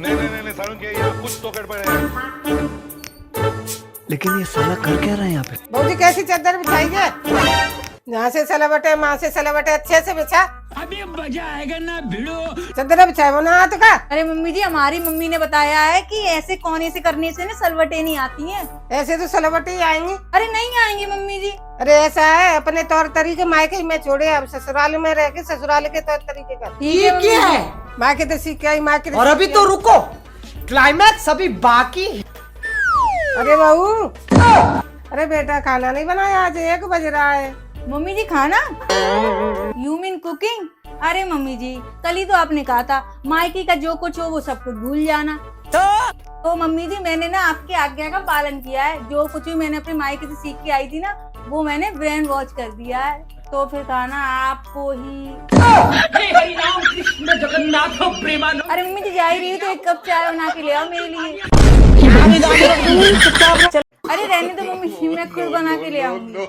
नहीं सारुण के यहाँ कुछ तो गड़बड़ है। लेकिन ये साला कर क्या रहा है यहाँ पे? बहू जी कैसी चादर बिछाई है? यहाँ से सलावटे वहाँ से सलावटे अच्छे से बिछा। अभी मजा आएगा ना भिड़ो। चादर बिछाए वो ना हाथ का। अरे मम्मी जी, हमारी मम्मी ने बताया है कि ऐसे कोने से करने से ना सलवटें नहीं आती हैं। ऐसे तो सलावटे ही आएंगी। अरे नहीं आएंगी मम्मी जी। अरे ऐसा है, अपने तौर तरीके मायके में छोड़े, अब ससुराल में रह के ससुराल के तौर तरीके कर। ठीक है क्या मम्मी। है? मायके तो सीख के आई, मायके और अभी तो रुको, क्लाइमैक्स अभी बाकी है। अरे बहू, अरे बेटा खाना नहीं बनाया, आज 1 बज रहा है। मम्मी जी खाना? You mean cooking? अरे मम्मी जी, कल ही तो आपने कहा था मायके का जो कुछ हो वो सब कुछ भूल जाना। तो मम्मी जी मैंने ना आपकी आज्ञा का पालन किया है। जो कुछ भी मैंने अपने मायके से सीख के आई थी ना, वो मैंने ब्रेन वॉश कर दिया है। तो फिर खाना आपको ही। अरे मम्मी जी जा ही रही हो तो 1 कप चाय बना के ले आओ मेरे लिए। अरे रहने दो मम्मी जी, मैं खुद बना के ले आऊंगी।